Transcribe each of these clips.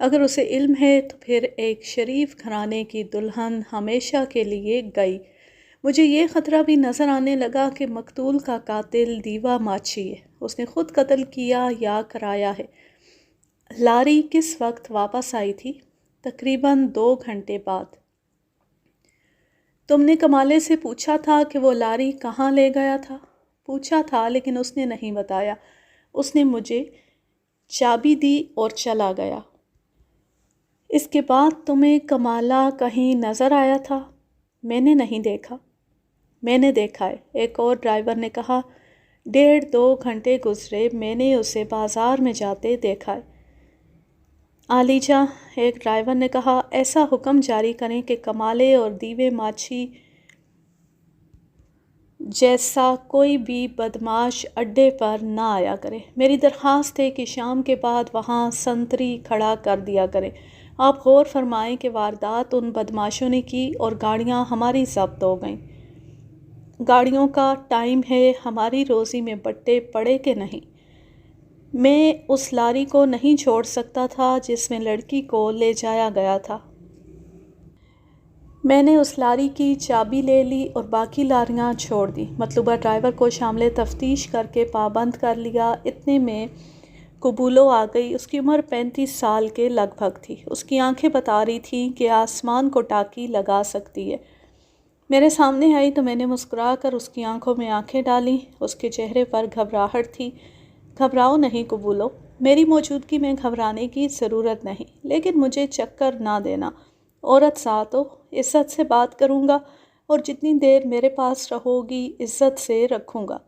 اگر اسے علم ہے تو پھر ایک شریف گھرانے کی دلہن ہمیشہ کے لیے گئی۔ مجھے یہ خطرہ بھی نظر آنے لگا کہ مقتول کا قاتل دیوا ماچھی ہے، اس نے خود قتل کیا یا کرایا ہے۔ لاری کس وقت واپس آئی تھی؟ تقریباً 2 گھنٹے بعد۔ تم نے کمالے سے پوچھا تھا کہ وہ لاری کہاں لے گیا تھا؟ پوچھا تھا لیکن اس نے نہیں بتایا۔ اس نے مجھے چابی دی اور چلا گیا۔ اس کے بعد تمہیں کمالہ کہیں نظر آیا تھا؟ میں نے نہیں دیکھا۔ میں نے دیکھا ہے، ایک اور ڈرائیور نے کہا۔ 1.5-2 گھنٹے گزرے، میں نے اسے بازار میں جاتے دیکھا ہے۔ عالیجا، ایک ڈرائیور نے کہا، ایسا حکم جاری کریں کہ کمالے اور دیوے ماچھی جیسا کوئی بھی بدماش اڈے پر نہ آیا کرے۔ میری درخواست ہے کہ شام کے بعد وہاں سنتری کھڑا کر دیا کریں۔ آپ غور فرمائیں کہ واردات ان بدماشوں نے کی اور گاڑیاں ہماری ضبط ہو گئیں۔ گاڑیوں کا ٹائم ہے، ہماری روزی میں بٹے پڑے کہ نہیں۔ میں اس لاری کو نہیں چھوڑ سکتا تھا جس میں لڑکی کو لے جایا گیا تھا۔ میں نے اس لاری کی چابی لے لی اور باقی لاریاں چھوڑ دیں۔ مطلوبہ ڈرائیور کو شامل تفتیش کر کے پابند کر لیا۔ اتنے میں قبولو آ گئی۔ اس کی عمر 35 سال کے لگ بھگ تھی۔ اس کی آنکھیں بتا رہی تھیں کہ آسمان کو ٹاکی لگا سکتی ہے۔ میرے سامنے آئی تو میں نے مسکرا کر اس کی آنکھوں میں آنکھیں ڈالیں۔ اس کے چہرے پر گھبراہٹ تھی۔ گھبراؤ نہیں قبولو، میری موجودگی میں گھبرانے کی ضرورت نہیں، لیکن مجھے چکر نہ دینا۔ عورت ساتھ ہو، عزت سے بات کروں گا اور جتنی دیر میرے پاس رہو گی عزت سے رکھوں گا۔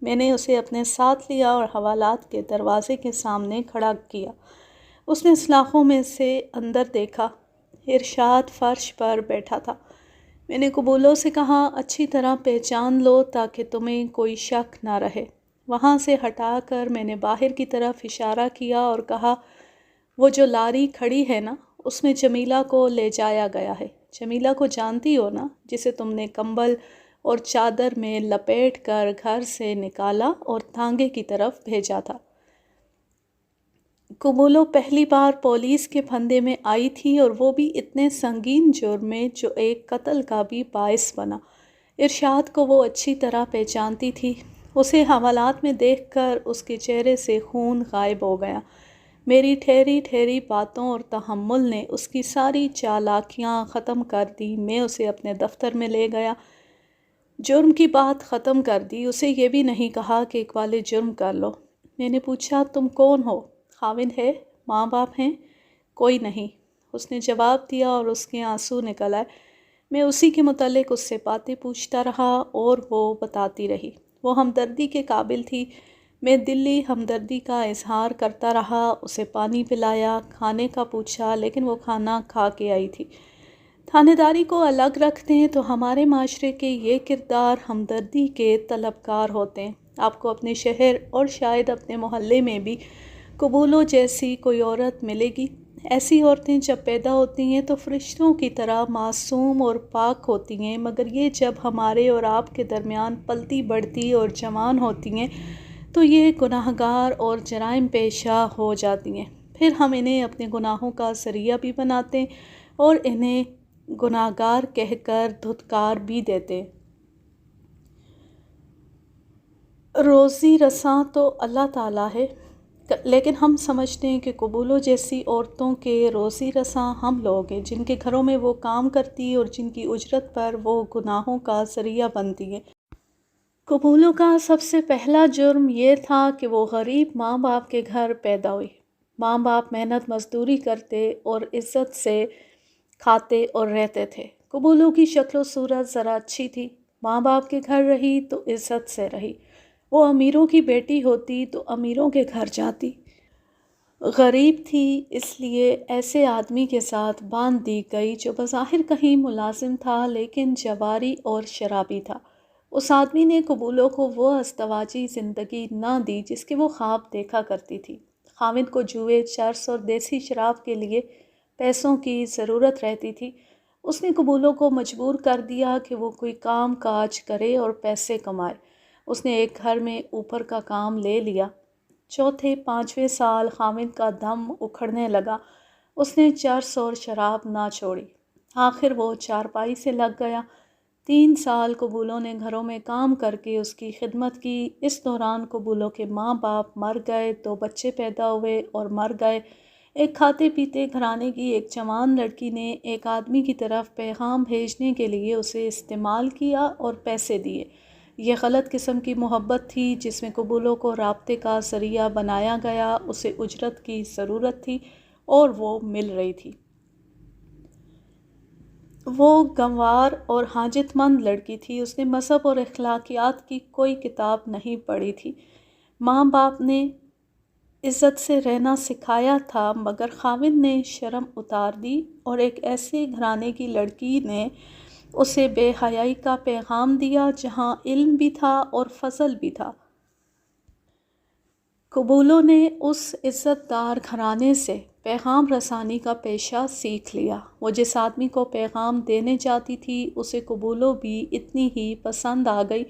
میں نے اسے اپنے ساتھ لیا اور حوالات کے دروازے کے سامنے کھڑا کیا۔ اس نے سلاخوں میں سے اندر دیکھا۔ ارشاد فرش پر بیٹھا تھا۔ میں نے قبولو سے کہا، اچھی طرح پہچان لو تاکہ تمہیں کوئی شک نہ رہے۔ وہاں سے ہٹا کر میں نے باہر کی طرف اشارہ کیا اور کہا، وہ جو لاری کھڑی ہے نا، اس میں جمیلہ کو لے جایا گیا ہے۔ جمیلہ کو جانتی ہو نا، جسے تم نے کمبل اور چادر میں لپیٹ کر گھر سے نکالا اور تانگے کی طرف بھیجا تھا۔ قبولو پہلی بار پولیس کے پھندے میں آئی تھی اور وہ بھی اتنے سنگین جرم میں جو ایک قتل کا بھی باعث بنا۔ ارشاد کو وہ اچھی طرح پہچانتی تھی۔ اسے حوالات میں دیکھ کر اس کے چہرے سے خون غائب ہو گیا۔ میری ٹھہری ٹھہری باتوں اور تحمل نے اس کی ساری چالاکیاں ختم کر دی۔ میں اسے اپنے دفتر میں لے گیا۔ جرم کی بات ختم کر دی۔ اسے یہ بھی نہیں کہا کہ اقبال جرم کر لو۔ میں نے پوچھا، تم کون ہو؟ خاوند ہے؟ ماں باپ ہیں؟ کوئی نہیں، اس نے جواب دیا اور اس کے آنسو نکل آئے۔ میں اسی کے متعلق اس سے باتیں پوچھتا رہا اور وہ بتاتی رہی۔ وہ ہمدردی کے قابل تھی۔ میں دلی ہمدردی کا اظہار کرتا رہا، اسے پانی پلایا، کھانے کا پوچھا، لیکن وہ کھانا کھا کے آئی تھی۔ تھانے داری کو الگ رکھ دیں تو ہمارے معاشرے کے یہ کردار ہمدردی کے طلبکار ہوتے ہیں۔ آپ کو اپنے شہر اور شاید اپنے محلے میں بھی قبولو جیسی کوئی عورت ملے گی۔ ایسی عورتیں جب پیدا ہوتی ہیں تو فرشتوں کی طرح معصوم اور پاک ہوتی ہیں، مگر یہ جب ہمارے اور آپ کے درمیان پلتی بڑھتی اور جوان ہوتی ہیں تو یہ گناہگار اور جرائم پیشہ ہو جاتی ہیں۔ پھر ہم انہیں اپنے گناہوں کا ذریعہ بھی بناتے ہیں اور انہیں گناہگار کہہ کر دھتکار بھی دیتے ہیں۔ روزی رساں تو اللہ تعالیٰ ہے، لیکن ہم سمجھتے ہیں کہ قبولو جیسی عورتوں کے روزی رساں ہم لوگ ہیں، جن کے گھروں میں وہ کام کرتی اور جن کی اجرت پر وہ گناہوں کا ذریعہ بنتی ہیں۔ قبولو کا سب سے پہلا جرم یہ تھا کہ وہ غریب ماں باپ کے گھر پیدا ہوئی۔ ماں باپ محنت مزدوری کرتے اور عزت سے کھاتے اور رہتے تھے۔ قبولو کی شکل و صورت ذرا اچھی تھی۔ ماں باپ کے گھر رہی تو عزت سے رہی۔ وہ امیروں کی بیٹی ہوتی تو امیروں کے گھر جاتی۔ غریب تھی اس لیے ایسے آدمی کے ساتھ باندھ دی گئی جو بظاہر کہیں ملازم تھا لیکن جواری اور شرابی تھا۔ اس آدمی نے قبولو کو وہ ازدواجی زندگی نہ دی جس کے وہ خواب دیکھا کرتی تھی۔ خاوند کو جوئے، چرس اور دیسی شراب کے لیے پیسوں کی ضرورت رہتی تھی۔ اس نے قبولو کو مجبور کر دیا کہ وہ کوئی کام کاج کرے اور پیسے کمائے۔ اس نے ایک گھر میں اوپر کا کام لے لیا۔ چوتھے پانچویں سال خاوند کا دم اکھڑنے لگا۔ اس نے چرس اور شراب نہ چھوڑی۔ آخر وہ چارپائی سے لگ گیا۔ 3 سال قبولوں نے گھروں میں کام کر کے اس کی خدمت کی۔ اس دوران قبولوں کے ماں باپ مر گئے، 2 بچے پیدا ہوئے اور مر گئے۔ ایک کھاتے پیتے گھرانے کی ایک جوان لڑکی نے ایک آدمی کی طرف پیغام بھیجنے کے لیے اسے استعمال کیا اور پیسے دیے۔ یہ غلط قسم کی محبت تھی جس میں قبولوں کو رابطے کا ذریعہ بنایا گیا۔ اسے اجرت کی ضرورت تھی اور وہ مل رہی تھی۔ وہ گنوار اور حاجت مند لڑکی تھی۔ اس نے مذہب اور اخلاقیات کی کوئی کتاب نہیں پڑھی تھی۔ ماں باپ نے عزت سے رہنا سکھایا تھا مگر خاوند نے شرم اتار دی، اور ایک ایسے گھرانے کی لڑکی نے اسے بے حیائی کا پیغام دیا جہاں علم بھی تھا اور فضل بھی تھا۔ قبولوں نے اس عزت دار گھرانے سے پیغام رسانی کا پیشہ سیکھ لیا۔ وہ جس آدمی کو پیغام دینے جاتی تھی اسے قبولوں بھی اتنی ہی پسند آ گئی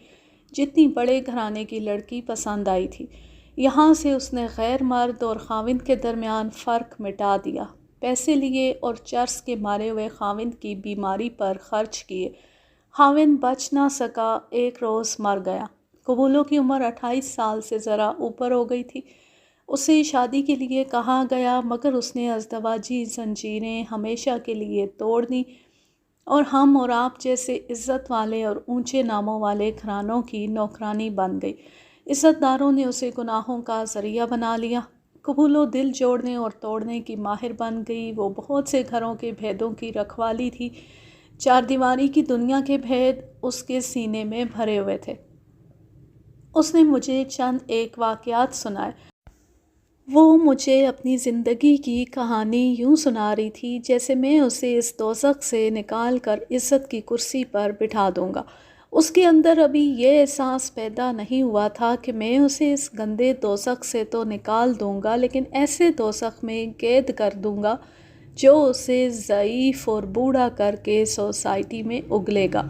جتنی بڑے گھرانے کی لڑکی پسند آئی تھی۔ یہاں سے اس نے غیر مرد اور خاوند کے درمیان فرق مٹا دیا۔ پیسے لیے اور چرس کے مارے ہوئے خاوند کی بیماری پر خرچ کیے۔ خاوند بچ نہ سکا، ایک روز مر گیا۔ قبولوں کی عمر 28 سال سے ذرا اوپر ہو گئی تھی۔ اسے شادی کے لیے کہا گیا مگر اس نے ازدواجی زنجیریں ہمیشہ کے لیے توڑ دیں اور ہم اور آپ جیسے عزت والے اور اونچے ناموں والے گھرانوں کی نوکرانی بن گئی۔ عزت داروں نے اسے گناہوں کا ذریعہ بنا لیا۔ قبولوں دل جوڑنے اور توڑنے کی ماہر بن گئی۔ وہ بہت سے گھروں کے بھیدوں کی رکھوالی تھی۔ 4 دیواری کی دنیا کے بھید اس کے سینے میں بھرے ہوئے تھے۔ اس نے مجھے چند ایک واقعات سنائے۔ وہ مجھے اپنی زندگی کی کہانی یوں سنا رہی تھی جیسے میں اسے اس دوزخ سے نکال کر عزت کی کرسی پر بٹھا دوں گا۔ اس کے اندر ابھی یہ احساس پیدا نہیں ہوا تھا کہ میں اسے اس گندے دوزخ سے تو نکال دوں گا لیکن ایسے دوزخ میں قید کر دوں گا جو اسے ضعیف اور بوڑھا کر کے سوسائٹی میں اگلے گا۔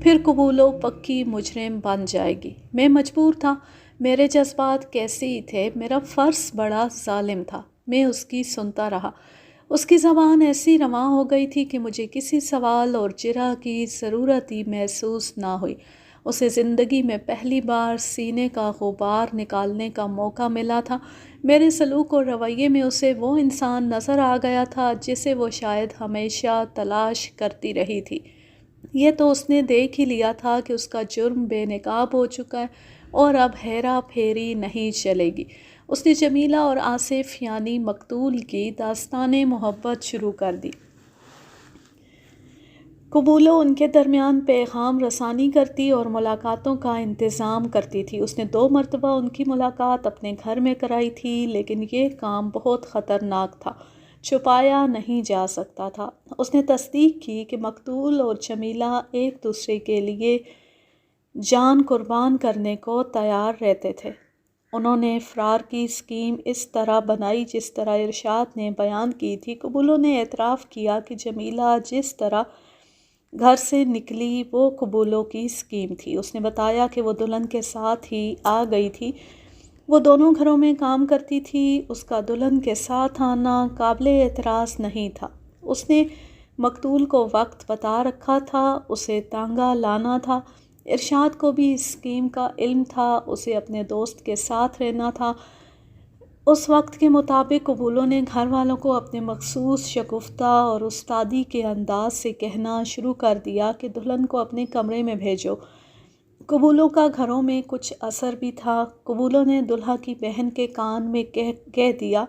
پھر قبولوں پکی مجرم بن جائے گی۔ میں مجبور تھا، میرے جذبات کیسے ہی تھے، میرا فرض بڑا ظالم تھا۔ میں اس کی سنتا رہا۔ اس کی زبان ایسی رواں ہو گئی تھی کہ مجھے کسی سوال اور جرح کی ضرورت ہی محسوس نہ ہوئی۔ اسے زندگی میں پہلی بار سینے کا غبار نکالنے کا موقع ملا تھا۔ میرے سلوک اور رویے میں اسے وہ انسان نظر آ گیا تھا جسے وہ شاید ہمیشہ تلاش کرتی رہی تھی۔ یہ تو اس نے دیکھ ہی لیا تھا کہ اس کا جرم بے نقاب ہو چکا ہے اور اب ہیرا پھیری نہیں چلے گی۔ اس نے جمیلہ اور آصف یعنی مقتول کی داستان محبت شروع کر دی۔ قبولوں ان کے درمیان پیغام رسانی کرتی اور ملاقاتوں کا انتظام کرتی تھی۔ اس نے 2 مرتبہ ان کی ملاقات اپنے گھر میں کرائی تھی لیکن یہ کام بہت خطرناک تھا، چھپایا نہیں جا سکتا تھا۔ اس نے تصدیق کی کہ مقتول اور جمیلہ ایک دوسرے کے لیے جان قربان کرنے کو تیار رہتے تھے۔ انہوں نے فرار کی اسکیم اس طرح بنائی جس طرح ارشاد نے بیان کی تھی۔ قبولوں نے اعتراف کیا کہ جمیلہ جس طرح گھر سے نکلی وہ قبولوں کی اسکیم تھی۔ اس نے بتایا کہ وہ دلہن کے ساتھ ہی آ گئی تھی۔ وہ دونوں گھروں میں کام کرتی تھی۔ اس کا دلہن کے ساتھ آنا قابل اعتراض نہیں تھا۔ اس نے مقتول کو وقت بتا رکھا تھا، اسے تانگا لانا تھا۔ ارشاد کو بھی اس اسکیم کا علم تھا، اسے اپنے دوست کے ساتھ رہنا تھا۔ اس وقت کے مطابق قبولوں نے گھر والوں کو اپنے مخصوص شگفتہ اور استادی کے انداز سے کہنا شروع کر دیا کہ دلہن کو اپنے کمرے میں بھیجو۔ قبولوں کا گھروں میں کچھ اثر بھی تھا۔ قبولوں نے دلہا کی بہن کے کان میں کہہ دیا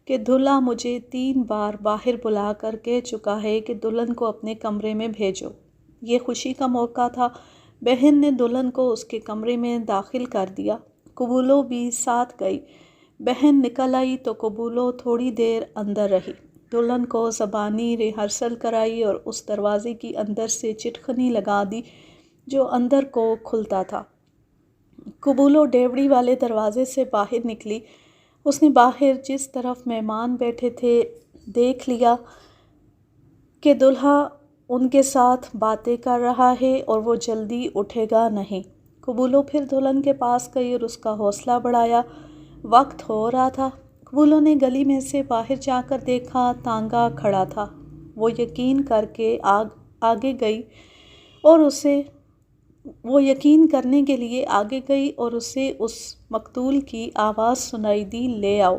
کہ دلہا مجھے 3 بار باہر بلا کر کہہ چکا ہے کہ دلہن کو اپنے کمرے میں بھیجو۔ یہ خوشی کا موقع تھا۔ بہن نے دلہن کو اس کے کمرے میں داخل کر دیا۔ قبولوں بھی ساتھ گئی۔ بہن نکل آئی تو قبولوں تھوڑی دیر اندر رہی، دلہن کو زبانی ریہرسل کرائی اور اس دروازے کی اندر سے چٹکنی لگا دی جو اندر کو کھلتا تھا۔ قبولوں ڈیوڑی والے دروازے سے باہر نکلی۔ اس نے باہر جس طرف مہمان بیٹھے تھے دیکھ لیا کہ دلہا ان کے ساتھ باتیں کر رہا ہے اور وہ جلدی اٹھے گا نہیں۔ قبولوں پھر دلہن کے پاس گئی اور اس کا حوصلہ بڑھایا۔ وقت ہو رہا تھا۔ قبولوں نے گلی میں سے باہر جا کر دیکھا، تانگا کھڑا تھا۔ وہ یقین کرنے کے لیے آگے گئی اور اسے اس مقتول کی آواز سنائی دی، لے آؤ۔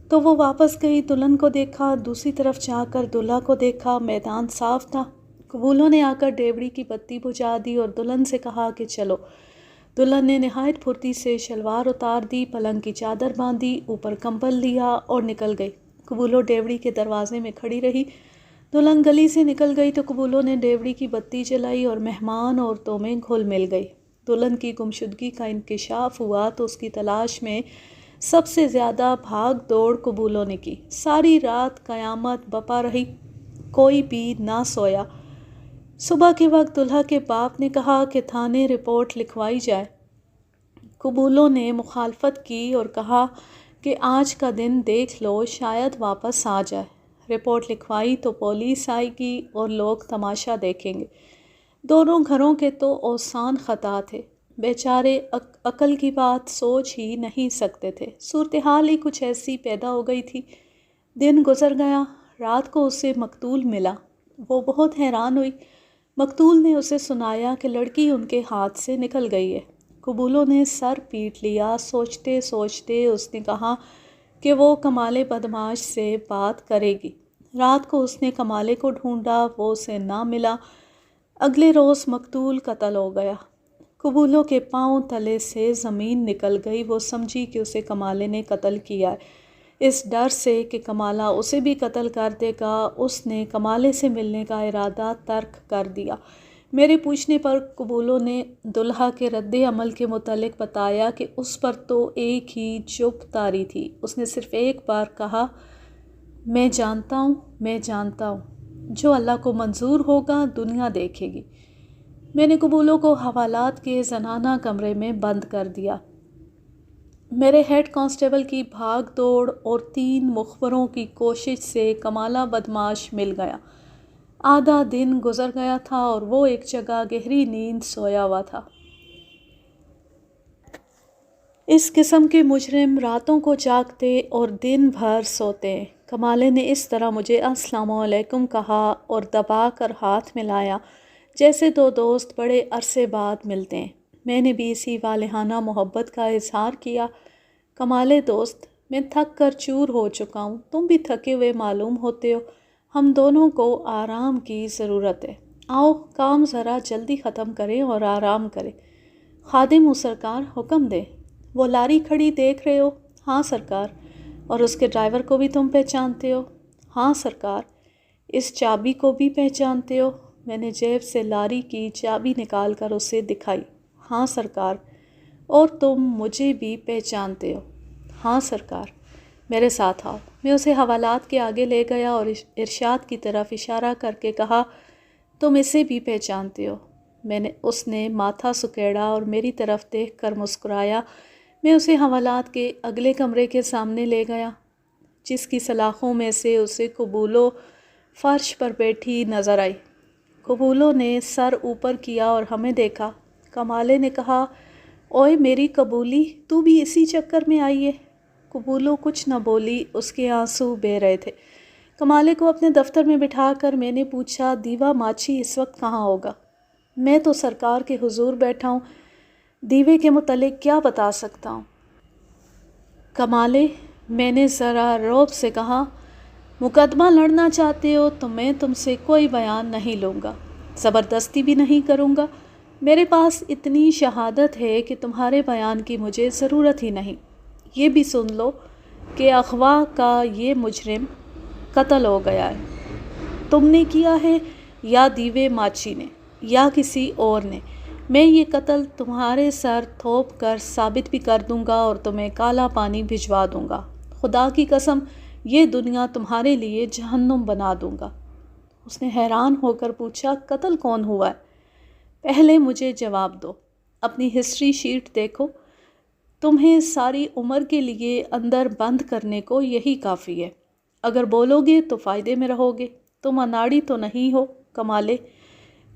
تو وہ واپس گئی، دلہن کو دیکھا، دوسری طرف جا کر دلہا کو دیکھا، میدان صاف تھا۔ قبولوں نے آ کر ڈیوڑی کی بتی بجھا دی اور دلہن سے کہا کہ چلو۔ دلہن نے نہایت پھرتی سے شلوار اتار دی، پلنگ کی چادر باندھی، اوپر کمبل لیا اور نکل گئی۔ قبولوں ڈیوڑی کے دروازے میں کھڑی رہی۔ دلہن گلی سے نکل گئی تو قبولوں نے ڈیوڑی کی بتی جلائی اور مہمان عورتوں میں گھل مل گئی۔ دلہن کی گمشدگی کا انکشاف ہوا تو اس کی تلاش میں سب سے زیادہ بھاگ دوڑ قبولوں نے کی۔ ساری رات قیامت بپا رہی، کوئی بھی نہ سویا۔ صبح کے وقت دلہا کے باپ نے کہا کہ تھانے رپورٹ لکھوائی جائے۔ قبولوں نے مخالفت کی اور کہا کہ آج کا دن دیکھ لو، شاید واپس آ جائے۔ رپورٹ لکھوائی تو پولیس آئے گی اور لوگ تماشا دیکھیں گے۔ دونوں گھروں کے تو اوسان خطا تھے، بیچارے عقل کی بات سوچ ہی نہیں سکتے تھے۔ صورتحال ہی کچھ ایسی پیدا ہو گئی تھی۔ دن گزر گیا، رات کو اسے مقتول ملا۔ وہ بہت حیران ہوئی۔ مقتول نے اسے سنایا کہ لڑکی ان کے ہاتھ سے نکل گئی ہے۔ قبولوں نے سر پیٹ لیا۔ سوچتے سوچتے اس نے کہا کہ وہ کمالے بدماش سے بات کرے گی۔ رات کو اس نے کمالے کو ڈھونڈا، وہ اسے نہ ملا۔ اگلے روز مقتول قتل ہو گیا۔ قبولوں کے پاؤں تلے سے زمین نکل گئی۔ وہ سمجھی کہ اسے کمالے نے قتل کیا ہے۔ اس ڈر سے کہ کمالہ اسے بھی قتل کر دے گا، اس نے کمالے سے ملنے کا ارادہ ترک کر دیا۔ میرے پوچھنے پر قبولوں نے دلہا کے رد عمل کے متعلق بتایا کہ اس پر تو ایک ہی چپ طاری تھی۔ اس نے صرف ایک بار کہا، میں جانتا ہوں، میں جانتا ہوں، جو اللہ کو منظور ہوگا دنیا دیکھے گی۔ میں نے قبولوں کو حوالات کے زنانہ کمرے میں بند کر دیا۔ میرے ہیڈ کانسٹیبل کی بھاگ دوڑ اور 3 مخبروں کی کوشش سے کمالہ بدماش مل گیا۔ آدھا دن گزر گیا تھا اور وہ ایک جگہ گہری نیند سویا ہوا تھا۔ اس قسم کے مجرم راتوں کو جاگتے اور دن بھر سوتے۔ کمالے نے اس طرح مجھے السلام علیکم کہا اور دبا کر ہاتھ ملایا جیسے 2 دوست بڑے عرصے بعد ملتے ہیں۔ میں نے بھی اسی والہانہ محبت کا اظہار کیا۔ کمالے دوست، میں تھک کر چور ہو چکا ہوں، تم بھی تھکے ہوئے معلوم ہوتے ہو، ہم دونوں کو آرام کی ضرورت ہے۔ آؤ کام ذرا جلدی ختم کریں اور آرام کریں۔ خادم ہوں سرکار، حکم دیں۔ وہ لاری کھڑی دیکھ رہے ہو؟ ہاں سرکار۔ اور اس کے ڈرائیور کو بھی تم پہچانتے ہو؟ ہاں سرکار۔ اس چابی کو بھی پہچانتے ہو؟ میں نے جیب سے لاری کی چابی نکال کر اسے دکھائی۔ ہاں سرکار۔ اور تم مجھے بھی پہچانتے ہو؟ ہاں سرکار۔ میرے ساتھ آؤ۔ میں اسے حوالات کے آگے لے گیا اور ارشاد کی طرف اشارہ کر کے کہا، تم اسے بھی پہچانتے ہو؟ اس نے ماتھا سکیڑا اور میری طرف دیکھ کر مسکرایا۔ میں اسے حوالات کے اگلے کمرے کے سامنے لے گیا، جس کی سلاخوں میں سے اسے قبولوں فرش پر بیٹھی نظر آئی۔ قبولوں نے سر اوپر کیا اور ہمیں دیکھا۔ کمالے نے کہا، اوئے میری قبولی، تو بھی اسی چکر میں آئی ہے؟ قبولوں کچھ نہ بولی، اس کے آنسو بہہ رہے تھے۔ کمالے کو اپنے دفتر میں بٹھا کر میں نے پوچھا، دیوا ماچھی اس وقت کہاں ہوگا؟ میں تو سرکار کے حضور بیٹھا ہوں، دیوے کے متعلق کیا بتا سکتا ہوں؟ کمالے، میں نے ذرا رعب سے کہا، مقدمہ لڑنا چاہتے ہو تو میں تم سے کوئی بیان نہیں لوں گا، زبردستی بھی نہیں کروں گا۔ میرے پاس اتنی شہادت ہے کہ تمہارے بیان کی مجھے ضرورت ہی نہیں۔ یہ بھی سن لو کہ اغوا کا یہ مجرم قتل ہو گیا ہے۔ تم نے کیا ہے یا دیوے ماچھی نے یا کسی اور نے؟ میں یہ قتل تمہارے سر تھوپ کر ثابت بھی کر دوں گا اور تمہیں کالا پانی بھجوا دوں گا۔ خدا کی قسم، یہ دنیا تمہارے لیے جہنم بنا دوں گا۔ اس نے حیران ہو کر پوچھا، قتل کون ہوا ہے؟ پہلے مجھے جواب دو، اپنی ہسٹری شیٹ دیکھو، تمہیں ساری عمر کے لیے اندر بند کرنے کو یہی کافی ہے۔ اگر بولو گے تو فائدے میں رہو گے۔ تم اناڑی تو نہیں ہو کمالے؟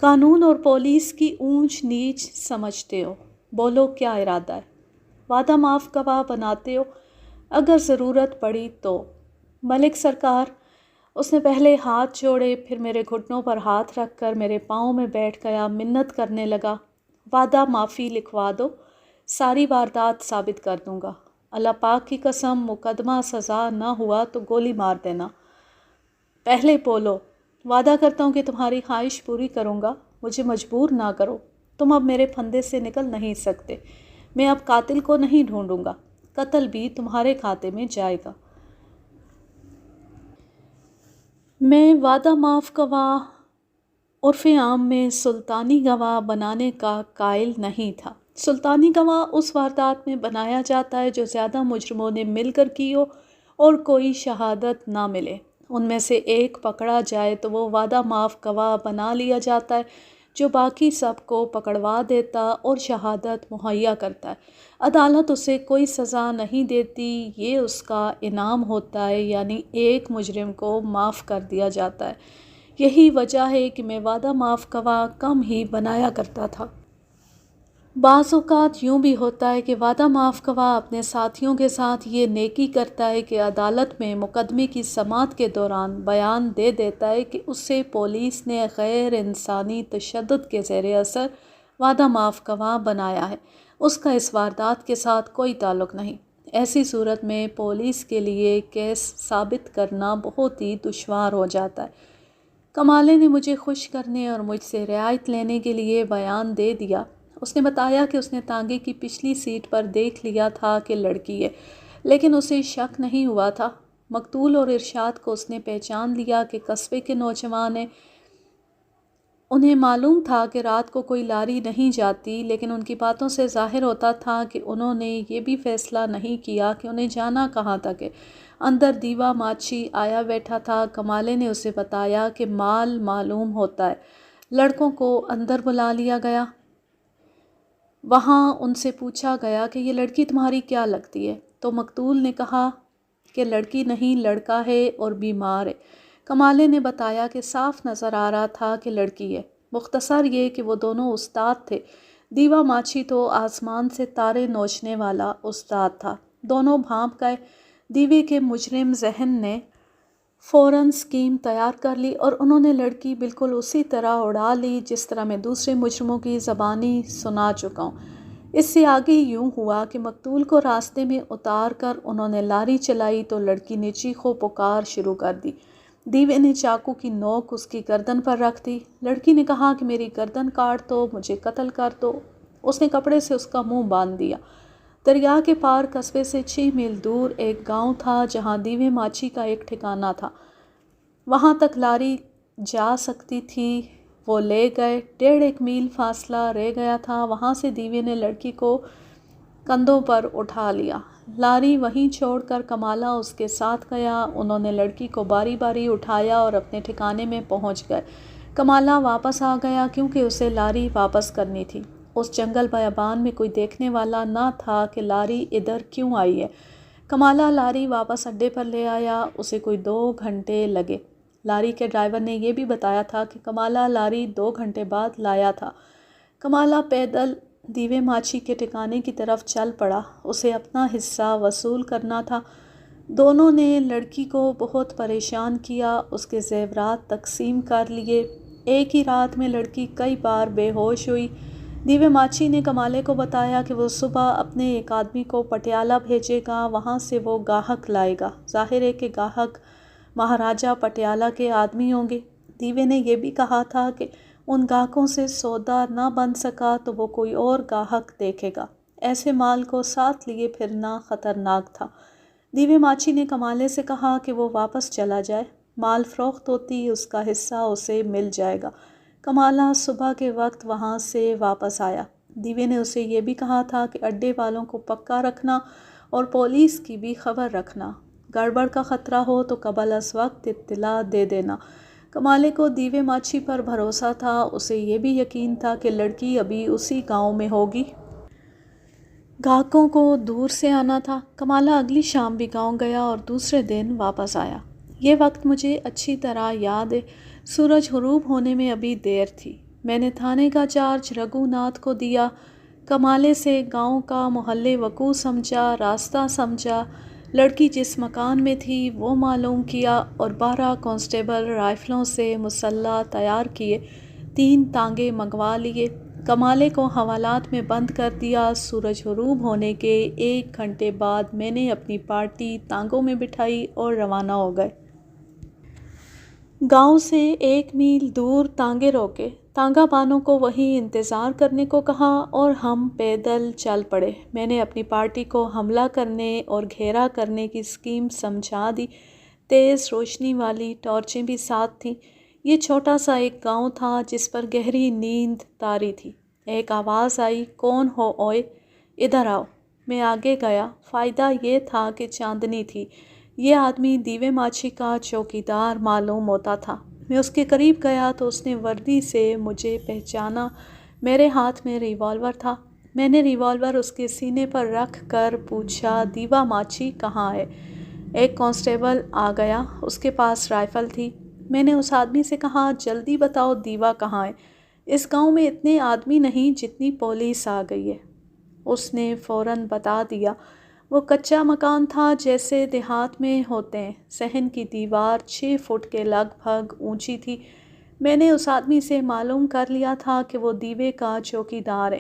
قانون اور پولیس کی اونچ نیچ سمجھتے ہو؟ بولو کیا ارادہ ہے؟ وعدہ معاف گواہ بناتے ہو؟ اگر ضرورت پڑی تو۔ ملک سرکار، اس نے پہلے ہاتھ جوڑے، پھر میرے گھٹنوں پر ہاتھ رکھ کر میرے پاؤں میں بیٹھ گیا، منت کرنے لگا، وعدہ معافی لکھوا دو، ساری واردات ثابت کر دوں گا، اللہ پاک کی قسم مقدمہ سزا نہ ہوا تو گولی مار دینا۔ پہلے بولو۔ وعدہ کرتا ہوں کہ تمہاری خواہش پوری کروں گا، مجھے مجبور نہ کرو، تم اب میرے پھندے سے نکل نہیں سکتے، میں اب قاتل کو نہیں ڈھونڈوں گا، قتل بھی تمہارے کھاتے میں جائے گا۔ میں وعدہ معاف گواہ عرف عام میں سلطانی گواہ بنانے کا قائل نہیں تھا۔ سلطانی گواہ اس واردات میں بنایا جاتا ہے جو زیادہ مجرموں نے مل کر کی ہو اور کوئی شہادت نہ ملے، ان میں سے ایک پکڑا جائے تو وہ وعدہ معاف گواہ بنا لیا جاتا ہے جو باقی سب کو پکڑوا دیتا اور شہادت مہیا کرتا ہے۔ عدالت اسے کوئی سزا نہیں دیتی، یہ اس کا انعام ہوتا ہے، یعنی ایک مجرم کو معاف کر دیا جاتا ہے۔ یہی وجہ ہے کہ میں وعدہ معاف گواہ کم ہی بنایا کرتا تھا۔ بعض اوقات یوں بھی ہوتا ہے کہ وعدہ معاف گواہ اپنے ساتھیوں کے ساتھ یہ نیکی کرتا ہے کہ عدالت میں مقدمے کی سماعت کے دوران بیان دے دیتا ہے کہ اسے پولیس نے غیر انسانی تشدد کے زیر اثر وعدہ معاف گواہ بنایا ہے، اس کا اس واردات کے ساتھ کوئی تعلق نہیں۔ ایسی صورت میں پولیس کے لیے کیس ثابت کرنا بہت ہی دشوار ہو جاتا ہے۔ کمالے نے مجھے خوش کرنے اور مجھ سے رعایت لینے کے لیے بیان دے دیا۔ اس نے بتایا کہ اس نے تانگے کی پچھلی سیٹ پر دیکھ لیا تھا کہ لڑکی ہے، لیکن اسے شک نہیں ہوا تھا۔ مقتول اور ارشاد کو اس نے پہچان لیا کہ قصبے کے نوجوان ہیں۔ انہیں معلوم تھا کہ رات کو کوئی لاری نہیں جاتی، لیکن ان کی باتوں سے ظاہر ہوتا تھا کہ انہوں نے یہ بھی فیصلہ نہیں کیا کہ انہیں جانا کہاں تک ہے۔ اندر دیوا ماچھی آیا بیٹھا تھا۔ کمالے نے اسے بتایا کہ مال معلوم ہوتا ہے۔ لڑکوں کو اندر بلا لیا گیا۔ وہاں ان سے پوچھا گیا کہ یہ لڑکی تمہاری کیا لگتی ہے؟ تو مقتول نے کہا کہ لڑکی نہیں، لڑکا ہے اور بیمار ہے۔ کمالے نے بتایا کہ صاف نظر آ رہا تھا کہ لڑکی ہے۔ مختصر یہ کہ وہ دونوں استاد تھے۔ دیوا ماچھی تو آسمان سے تارے نوچنے والا استاد تھا۔ دونوں بھانپ گئے۔ دیوے کے مجرم ذہن نے فوراً اسکیم تیار کر لی اور انہوں نے لڑکی بالکل اسی طرح اڑا لی جس طرح میں دوسرے مجرموں کی زبانی سنا چکا ہوں۔ اس سے آگے یوں ہوا کہ مقتول کو راستے میں اتار کر انہوں نے لاری چلائی تو لڑکی نے چیخ و پکار شروع کر دی۔ دیوے نے چاقو کی نوک اس کی گردن پر رکھ دی۔ لڑکی نے کہا کہ میری گردن کاٹ دو، مجھے قتل کر دو۔ اس نے کپڑے سے اس کا منہ باندھ دیا۔ دریا کے پار قصبے سے 6 میل دور ایک گاؤں تھا جہاں دیوے ماچھی کا ایک ٹھکانہ تھا۔ وہاں تک لاری جا سکتی تھی، وہ لے گئے۔ 1.5 میل فاصلہ رہ گیا تھا۔ وہاں سے دیوے نے لڑکی کو کندھوں پر اٹھا لیا۔ لاری وہیں چھوڑ کر کمالہ اس کے ساتھ گیا۔ انہوں نے لڑکی کو باری باری اٹھایا اور اپنے ٹھکانے میں پہنچ گئے۔ کمالہ واپس آ گیا کیونکہ اسے لاری واپس کرنی تھی۔ اس جنگل بیابان میں کوئی دیکھنے والا نہ تھا کہ لاری ادھر کیوں آئی ہے۔ کمالہ لاری واپس اڈے پر لے آیا۔ اسے کوئی 2 گھنٹے لگے۔ لاری کے ڈرائیور نے یہ بھی بتایا تھا کہ کمالہ لاری 2 گھنٹے بعد لایا تھا۔ کمالہ پیدل دیوے ماچھی کے ٹھکانے کی طرف چل پڑا۔ اسے اپنا حصہ وصول کرنا تھا۔ دونوں نے لڑکی کو بہت پریشان کیا، اس کے زیورات تقسیم کر لیے۔ ایک ہی رات میں لڑکی کئی بار بے ہوش ہوئی۔ دیوے ماچھی نے کمالے کو بتایا کہ وہ صبح اپنے ایک آدمی کو پٹیالہ بھیجے گا، وہاں سے وہ گاہک لائے گا۔ ظاہر ہے کہ گاہک مہاراجہ پٹیالہ کے آدمی ہوں گے۔ دیوے نے یہ بھی کہا تھا کہ ان گاہکوں سے سودا نہ بن سکا تو وہ کوئی اور گاہک دیکھے گا۔ ایسے مال کو ساتھ لیے پھرنا خطرناک تھا۔ دیوے ماچھی نے کمالے سے کہا کہ وہ واپس چلا جائے، مال فروخت ہوتی اس کا حصہ اسے مل جائے گا۔ کمالہ صبح کے وقت وہاں سے واپس آیا۔ دیوے نے اسے یہ بھی کہا تھا کہ اڈے والوں کو پکا رکھنا اور پولیس کی بھی خبر رکھنا، گڑبڑ کا خطرہ ہو تو قبل از وقت اطلاع دے دینا۔ کمالے کو دیوے ماچھی پر بھروسہ تھا۔ اسے یہ بھی یقین تھا کہ لڑکی ابھی اسی گاؤں میں ہوگی۔ گاہکوں کو دور سے آنا تھا۔ کمالہ اگلی شام بھی گاؤں گیا اور دوسرے دن واپس آیا۔ یہ وقت مجھے اچھی طرح یاد ہے۔ سورج غروب ہونے میں ابھی دیر تھی۔ میں نے تھانے کا چارج رگھو ناتھ کو دیا۔ کمالے سے گاؤں کا محلِ وقوع سمجھا، راستہ سمجھا۔ لڑکی جس مکان میں تھی وہ معلوم کیا اور 12 کانسٹیبل رائفلوں سے مسلح تیار کیے، 3 تانگے منگوا لیے۔ کمالے کو حوالات میں بند کر دیا۔ سورج غروب ہونے کے 1 گھنٹے بعد میں نے اپنی پارٹی تانگوں میں بٹھائی اور روانہ ہو گئے۔ گاؤں سے 1 میل دور تانگے روکے، تانگا بانوں کو وہیں انتظار کرنے کو کہا اور ہم پیدل چل پڑے۔ میں نے اپنی پارٹی کو حملہ کرنے اور گھیرا کرنے کی اسکیم سمجھا دی۔ تیز روشنی والی ٹارچیں بھی ساتھ تھیں۔ یہ چھوٹا سا ایک گاؤں تھا جس پر گہری نیند طاری تھی۔ ایک آواز آئی، کون ہو اوئے؟ ادھر آؤ۔ میں آگے گیا۔ فائدہ یہ تھا کہ چاندنی تھی۔ یہ آدمی دیوے ماچھی کا چوکیدار معلوم ہوتا تھا۔ میں اس کے قریب گیا تو اس نے وردی سے مجھے پہچانا۔ میرے ہاتھ میں ریوالور تھا۔ میں نے ریوالور اس کے سینے پر رکھ کر پوچھا، دیوا ماچھی کہاں ہے؟ ایک کانسٹیبل آ گیا، اس کے پاس رائفل تھی۔ میں نے اس آدمی سے کہا، جلدی بتاؤ دیوا کہاں ہے؟ اس گاؤں میں اتنے آدمی نہیں جتنی پولیس آ گئی ہے۔ اس نے فوراً بتا دیا۔ وہ کچا مکان تھا جیسے دیہات میں ہوتے ہیں۔ صحن کی دیوار 6 فٹ کے لگ بھگ اونچی تھی۔ میں نے اس آدمی سے معلوم کر لیا تھا کہ وہ دیوے کا چوکیدار ہے۔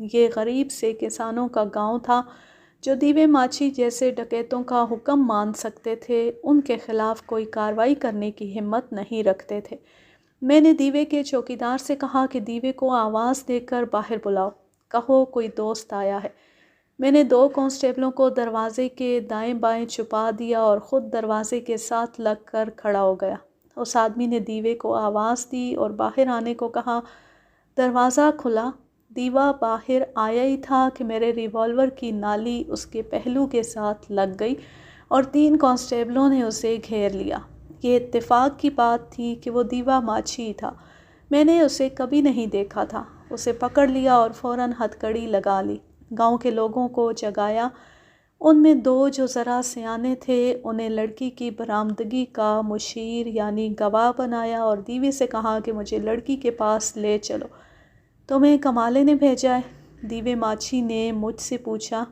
یہ غریب سے کسانوں کا گاؤں تھا جو دیوے ماچھی جیسے ڈکیتوں کا حکم مان سکتے تھے، ان کے خلاف کوئی کارروائی کرنے کی ہمت نہیں رکھتے تھے۔ میں نے دیوے کے چوکیدار سے کہا کہ دیوے کو آواز دے کر باہر بلاؤ، کہو کوئی دوست آیا ہے۔ میں نے 2 کانسٹیبلوں کو دروازے کے دائیں بائیں چھپا دیا اور خود دروازے کے ساتھ لگ کر کھڑا ہو گیا۔ اس آدمی نے دیوے کو آواز دی اور باہر آنے کو کہا۔ دروازہ کھلا۔ دیوا باہر آیا ہی تھا کہ میرے ریوالور کی نالی اس کے پہلو کے ساتھ لگ گئی اور 3 کانسٹیبلوں نے اسے گھیر لیا۔ یہ اتفاق کی بات تھی کہ وہ دیوا ماچھی تھا۔ میں نے اسے کبھی نہیں دیکھا تھا۔ اسے پکڑ لیا اور فوراً ہتھکڑی لگا لی۔ گاؤں کے لوگوں کو جگایا۔ ان میں 2 جو ذرا سیانے تھے، انہیں لڑکی کی برآمدگی کا مشیر یعنی گواہ بنایا اور دیوے سے کہا کہ مجھے لڑکی کے پاس لے چلو۔ تمہیں کمالے نے بھیجا ہے؟ دیوے ماچھی نے مجھ سے پوچھا۔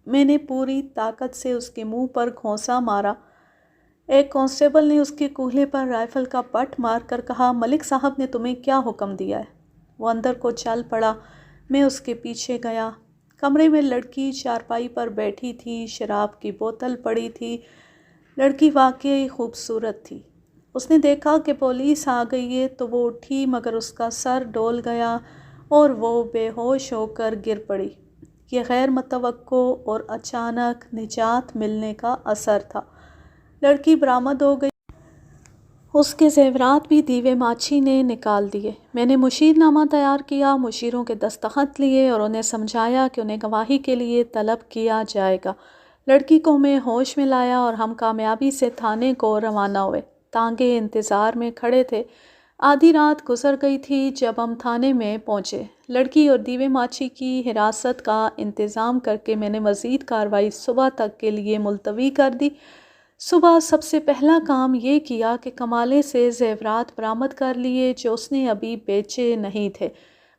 میں نے پوری طاقت سے اس کے منہ پر گھونسا مارا۔ ایک کانسٹیبل نے اس کے کولہے پر رائفل کا بٹ مار کر کہا، ملک صاحب نے تمہیں کیا حکم دیا ہے؟ وہ اندر کو چل پڑا۔ میں اس کے پیچھے گیا۔ کمرے میں لڑکی چارپائی پر بیٹھی تھی، شراب کی بوتل پڑی تھی۔ لڑکی واقعی خوبصورت تھی۔ اس نے دیکھا کہ پولیس آ گئی ہے تو وہ اٹھی، مگر اس کا سر ڈول گیا اور وہ بے ہوش ہو کر گر پڑی۔ یہ غیر متوقع اور اچانک نجات ملنے کا اثر تھا۔ لڑکی برآمد ہو گئی۔ اس کے زیورات بھی دیوے ماچھی نے نکال دیے۔ میں نے مشیر نامہ تیار کیا، مشیروں کے دستخط لیے اور انہیں سمجھایا کہ انہیں گواہی کے لیے طلب کیا جائے گا۔ لڑکی کو میں ہوش میں لایا اور ہم کامیابی سے تھانے کو روانہ ہوئے۔ تانگے انتظار میں کھڑے تھے۔ آدھی رات گزر گئی تھی جب ہم تھانے میں پہنچے۔ لڑکی اور دیوے ماچھی کی حراست کا انتظام کر کے میں نے مزید کارروائی صبح تک کے لیے ملتوی کر دی۔ صبح سب سے پہلا کام یہ کیا کہ کمالے سے زیورات برآمد کر لیے جو اس نے ابھی بیچے نہیں تھے۔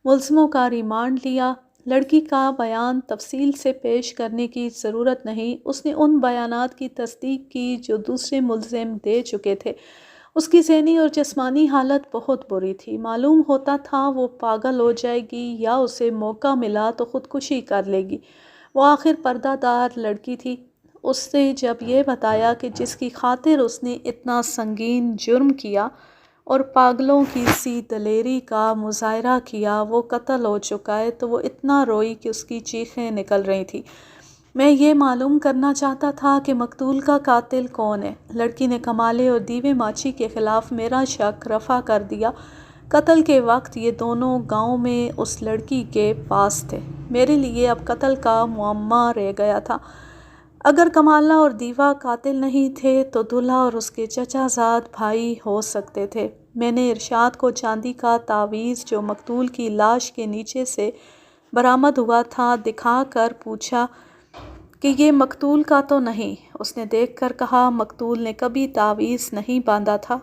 ملزموں کا ریمانڈ لیا۔ لڑکی کا بیان تفصیل سے پیش کرنے کی ضرورت نہیں، اس نے ان بیانات کی تصدیق کی جو دوسرے ملزم دے چکے تھے۔ اس کی ذہنی اور جسمانی حالت بہت بری تھی۔ معلوم ہوتا تھا وہ پاگل ہو جائے گی یا اسے موقع ملا تو خودکشی کر لے گی۔ وہ آخر پردہ دار لڑکی تھی۔ اس نے جب یہ بتایا کہ جس کی خاطر اس نے اتنا سنگین جرم کیا اور پاگلوں کی سی دلیری کا مظاہرہ کیا وہ قتل ہو چکا ہے، تو وہ اتنا روئی کہ اس کی چیخیں نکل رہی تھیں۔ میں یہ معلوم کرنا چاہتا تھا کہ مقتول کا قاتل کون ہے۔ لڑکی نے کمالے اور دیوے ماچھی کے خلاف میرا شک رفع کر دیا۔ قتل کے وقت یہ دونوں گاؤں میں اس لڑکی کے پاس تھے۔ میرے لیے اب قتل کا معمہ رہ گیا تھا۔ اگر کمالہ اور دیوا قاتل نہیں تھے تو دلہا اور اس کے چچا زاد بھائی ہو سکتے تھے۔ میں نے ارشاد کو چاندی کا تعویذ جو مقتول کی لاش کے نیچے سے برآمد ہوا تھا دکھا کر پوچھا کہ یہ مقتول کا تو نہیں؟ اس نے دیکھ کر کہا، مقتول نے کبھی تعویذ نہیں باندھا تھا۔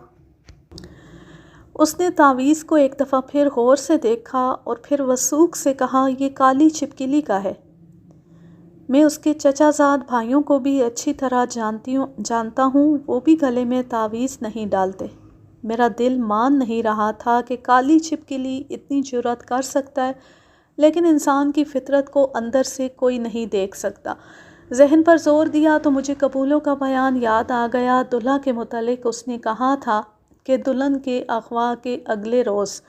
اس نے تعویذ کو ایک دفعہ پھر غور سے دیکھا اور پھر وثوق سے کہا، یہ کالی چھپکلی کا ہے۔ میں اس کے چچا زاد بھائیوں کو بھی اچھی طرح جانتا ہوں، وہ بھی گلے میں تعویذ نہیں ڈالتے۔ میرا دل مان نہیں رہا تھا کہ کالی چھپکلی اتنی جرأت کر سکتا ہے، لیکن انسان کی فطرت کو اندر سے کوئی نہیں دیکھ سکتا۔ ذہن پر زور دیا تو مجھے قبولوں کا بیان یاد آ گیا۔ دلہا کے متعلق اس نے کہا تھا کہ دلہن کے اغوا کے اگلے روز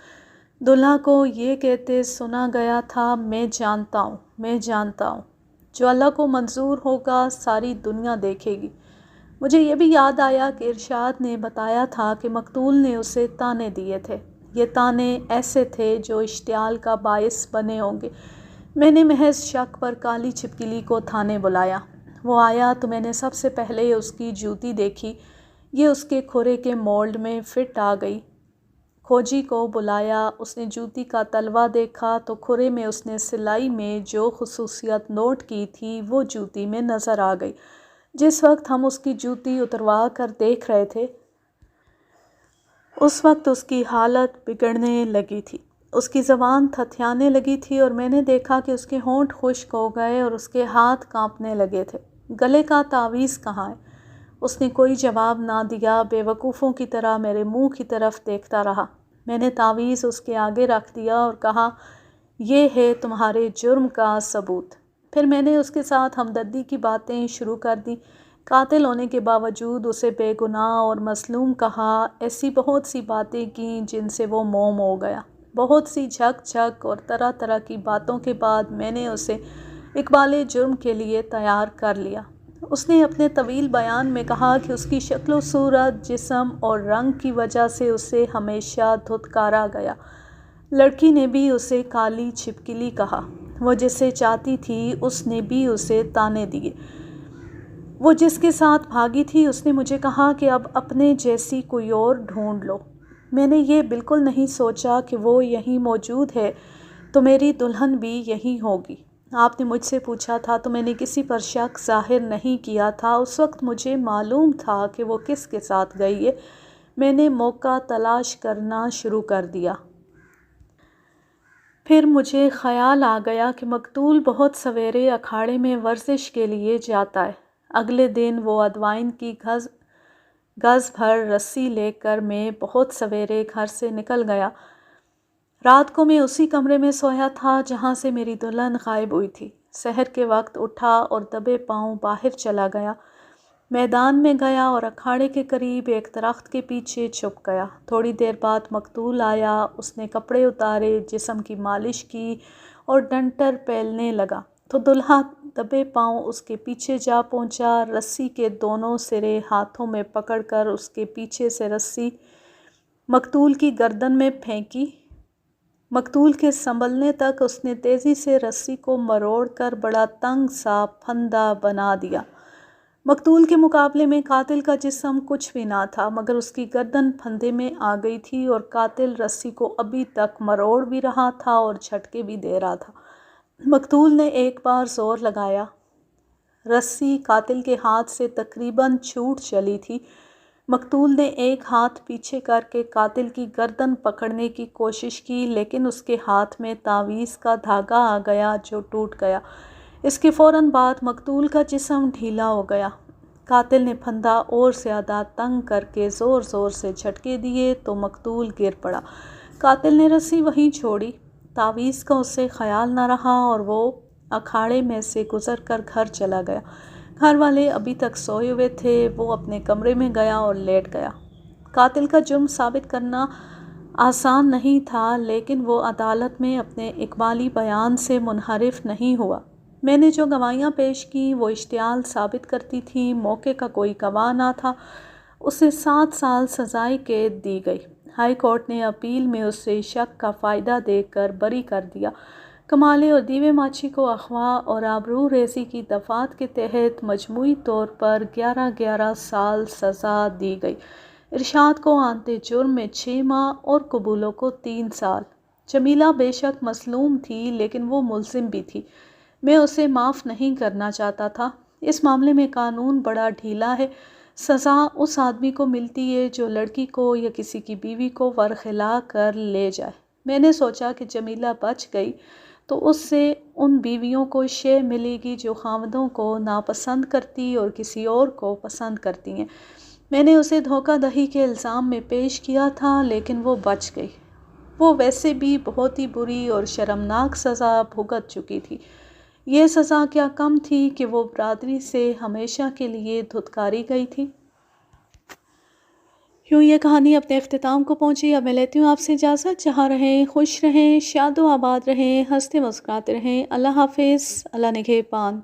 دلہا کو یہ کہتے سنا گیا تھا، میں جانتا ہوں، میں جانتا ہوں، جو اللہ کو منظور ہوگا ساری دنیا دیکھے گی۔ مجھے یہ بھی یاد آیا کہ ارشاد نے بتایا تھا کہ مقتول نے اسے تانے دیے تھے، یہ تانے ایسے تھے جو اشتعال کا باعث بنے ہوں گے۔ میں نے محض شک پر کالی چھپکلی کو تھانے بلایا۔ وہ آیا تو میں نے سب سے پہلے اس کی جوتی دیکھی، یہ اس کے کھرے کے مولڈ میں فٹ آ گئی۔ کھوجی کو بلایا، اس نے جوتی کا تلوا دیکھا تو کھرے میں اس نے سلائی میں جو خصوصیت نوٹ کی تھی وہ جوتی میں نظر آ گئی۔ جس وقت ہم اس کی جوتی اتروا کر دیکھ رہے تھے، اس وقت اس کی حالت بگڑنے لگی تھی، اس کی زبان تھتھیانے لگی تھی اور میں نے دیکھا کہ اس کے ہونٹ خشک ہو گئے اور اس کے ہاتھ کانپنے لگے تھے۔ گلے کا تعویذ کہاں ہے؟ اس نے کوئی جواب نہ دیا، بے وقوفوں کی طرح میرے منہ کی طرف دیکھتا رہا۔ میں نے تعویذ اس کے آگے رکھ دیا اور کہا، یہ ہے تمہارے جرم کا ثبوت۔ پھر میں نے اس کے ساتھ ہمدردی کی باتیں شروع کر دیں، قاتل ہونے کے باوجود اسے بے گناہ اور مظلوم کہا، ایسی بہت سی باتیں کیں جن سے وہ موم ہو گیا۔ بہت سی جھک جھک اور طرح طرح کی باتوں کے بعد میں نے اسے اقبال جرم کے لیے تیار کر لیا۔ اس نے اپنے طویل بیان میں کہا کہ اس کی شکل و صورت، جسم اور رنگ کی وجہ سے اسے ہمیشہ دھتکارا گیا۔ لڑکی نے بھی اسے کالی چھپکلی کہا، وہ جسے چاہتی تھی اس نے بھی اسے تانے دیے۔ وہ جس کے ساتھ بھاگی تھی اس نے مجھے کہا کہ اب اپنے جیسی کوئی اور ڈھونڈ لو۔ میں نے یہ بالکل نہیں سوچا کہ وہ یہیں موجود ہے تو میری دلہن بھی یہیں ہوگی۔ آپ نے مجھ سے پوچھا تھا تو میں نے کسی پر شک ظاہر نہیں کیا تھا۔ اس وقت مجھے معلوم تھا کہ وہ کس کے ساتھ گئی ہے۔ میں نے موقع تلاش کرنا شروع کر دیا۔ پھر مجھے خیال آ گیا کہ مقتول بہت سویرے اکھاڑے میں ورزش کے لیے جاتا ہے۔ اگلے دن وہ ادوائن کی گز بھر رسی لے کر میں بہت سویرے گھر سے نکل گیا۔ رات کو میں اسی کمرے میں سویا تھا جہاں سے میری دلہن غائب ہوئی تھی۔ سحر کے وقت اٹھا اور دبے پاؤں باہر چلا گیا، میدان میں گیا اور اکھاڑے کے قریب ایک درخت کے پیچھے چھپ گیا۔ تھوڑی دیر بعد مقتول آیا، اس نے کپڑے اتارے، جسم کی مالش کی اور ڈنٹر پیلنے لگا تو دلہا دبے پاؤں اس کے پیچھے جا پہنچا، رسی کے دونوں سرے ہاتھوں میں پکڑ کر اس کے پیچھے سے رسی مقتول کی گردن میں پھینکی۔ مقتول کے سنبھلنے تک اس نے تیزی سے رسی کو مروڑ کر بڑا تنگ سا پھندا بنا دیا۔ مقتول کے مقابلے میں قاتل کا جسم کچھ بھی نہ تھا، مگر اس کی گردن پھندے میں آ گئی تھی اور قاتل رسی کو ابھی تک مروڑ بھی رہا تھا اور جھٹکے بھی دے رہا تھا۔ مقتول نے ایک بار زور لگایا، رسی قاتل کے ہاتھ سے تقریباً چھوٹ چلی تھی۔ مقتول نے ایک ہاتھ پیچھے کر کے قاتل کی گردن پکڑنے کی کوشش کی، لیکن اس کے ہاتھ میں تعویذ کا دھاگا آ گیا جو ٹوٹ گیا۔ اس کے فوراً بعد مقتول کا جسم ڈھیلا ہو گیا۔ قاتل نے پھندا اور زیادہ تنگ کر کے زور زور سے جھٹکے دیے تو مقتول گر پڑا۔ قاتل نے رسی وہیں چھوڑی۔ تعویذ کا اسے خیال نہ رہا اور وہ اکھاڑے میں سے گزر کر گھر چلا گیا۔ گھر والے ابھی تک سوئے ہوئے تھے۔ وہ اپنے کمرے میں گیا اور لیٹ گیا۔ قاتل کا جرم ثابت کرنا آسان نہیں تھا، لیکن وہ عدالت میں اپنے اقبالی بیان سے منحرف نہیں ہوا۔ میں نے جو گواہیاں پیش کیں وہ اشتعال ثابت کرتی تھیں۔ موقع کا کوئی گواہ نہ تھا۔ اسے 7 سال سزائے قید دی گئی۔ ہائی کورٹ نے اپیل میں اسے شک کا فائدہ دے کر بری کر دیا۔ کمالے اور دیوے ماچھی کو اغوا اور آبرو ریزی کی دفعات کے تحت مجموعی طور پر 11 سال سزا دی گئی۔ ارشاد کو آنتے جرم میں 6 ماہ اور قبولوں کو 3 سال۔ جمیلہ بے شک مظلوم تھی، لیکن وہ ملزم بھی تھی۔ میں اسے معاف نہیں کرنا چاہتا تھا۔ اس معاملے میں قانون بڑا ڈھیلا ہے۔ سزا اس آدمی کو ملتی ہے جو لڑکی کو یا کسی کی بیوی کو ورخلا کر لے جائے۔ میں نے سوچا کہ جمیلہ بچ گئی تو اس سے ان بیویوں کو شے ملے گی جو خاوندوں کو ناپسند کرتی اور کسی اور کو پسند کرتی ہیں۔ میں نے اسے دھوکہ دہی کے الزام میں پیش کیا تھا لیکن وہ بچ گئی۔ وہ ویسے بھی بہت ہی بری اور شرمناک سزا بھگت چکی تھی۔ یہ سزا کیا کم تھی کہ وہ برادری سے ہمیشہ کے لیے دھتکاری گئی تھی۔ یوں یہ کہانی اپنے اختتام کو پہنچی۔ اب میں لیتی ہوں آپ سے اجازت۔ جہاں رہیں خوش رہیں، شاد و آباد رہیں، ہنستے مسکراتے رہیں۔ اللہ حافظ، اللہ نگہبان۔